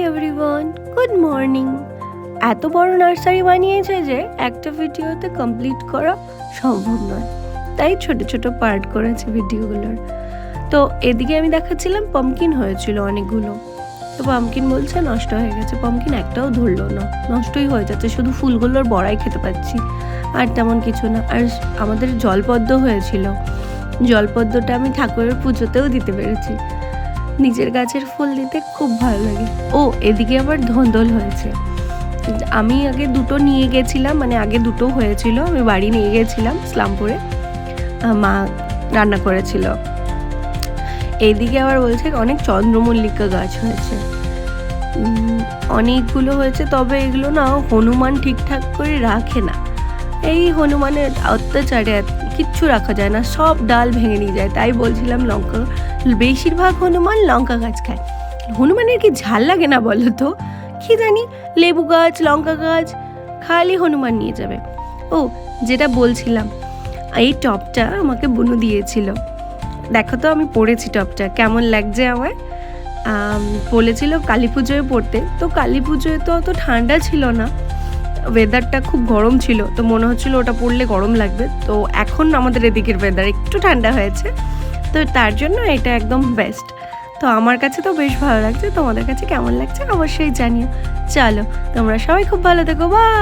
Everyone, good morning. এত বড় nursery বানিয়েছে যে একটা ভিডিওতে কমপ্লিট করা সম্ভব নয়, তাই ছোট ছোট পার্ট করেছে ভিডিওগুলোর। তো এদিকে আমি দেখাচ্ছিলাম পাম্পকিন হয়েছিল অনেকগুলো, তো পাম্পকিন বলছে নষ্ট হয়ে গেছে। পাম্পকিন একটাও ধরলো না, নষ্টই হয়ে যাচ্ছে, শুধু ফুলগুলোর বড়াই খেতে পাচ্ছি, আর তেমন কিছু না। আর আমাদের জলপদ্ম হয়েছিল, জলপদ্মটা আমি ঠাকুরের পুজোতেও দিতে পেরেছি। নিজের গাছের ফুল দিতে খুব ভালো লাগে। ও এদিকে আবার ধন্দল হয়েছে। আমি আগে দুটো নিয়ে গেছিলাম, মানে আগে দুটো হয়েছিল, আমি বাড়ি নিয়ে গেছিলাম ইসলামপুরে, মা রান্না করেছিল। এইদিকে আবার বলছে অনেক চন্দ্রমল্লিকা গাছ হয়েছে, অনেকগুলো হয়েছে। তবে এগুলো না হনুমান ঠিকঠাক করে রাখে না, এই হনুমানের অত্যাচারে কিচ্ছু রাখা যায় না, সব ডাল ভেঙে নিয়ে যায়। তাই বলছিলাম লঙ্কা, বেশিরভাগ হনুমান লঙ্কা গাছ খায়। হনুমানের কি ঝাল লাগে না বলো তো? কি জানি, লেবু গাছ, লঙ্কা গাছ খালি হনুমান নিয়ে যাবে। ও যেটা বলছিলাম, এই টপটা আমাকে বুনু দিয়েছিল। দেখো তো আমি পরেছি টপটা, কেমন লাগছে আমার। বলেছিল কালী পুজোয় পড়তে, তো কালী পুজোয় তো অত ঠান্ডা ছিল না, ওয়েদারটা খুব গরম ছিল, তো মনে হচ্ছিল ওটা পরলে গরম লাগবে। তো এখন আমাদের এদিকের ওয়েদার একটু ঠান্ডা হয়েছে, তো তার জন্য এটা একদম বেস্ট। তো আমার কাছে তো বেশ ভালো লাগছে, তোমাদের কাছে কেমন লাগছে অবশ্যই জানিও। চলো, তোমরা সবাই খুব ভালো থেকো, বাই।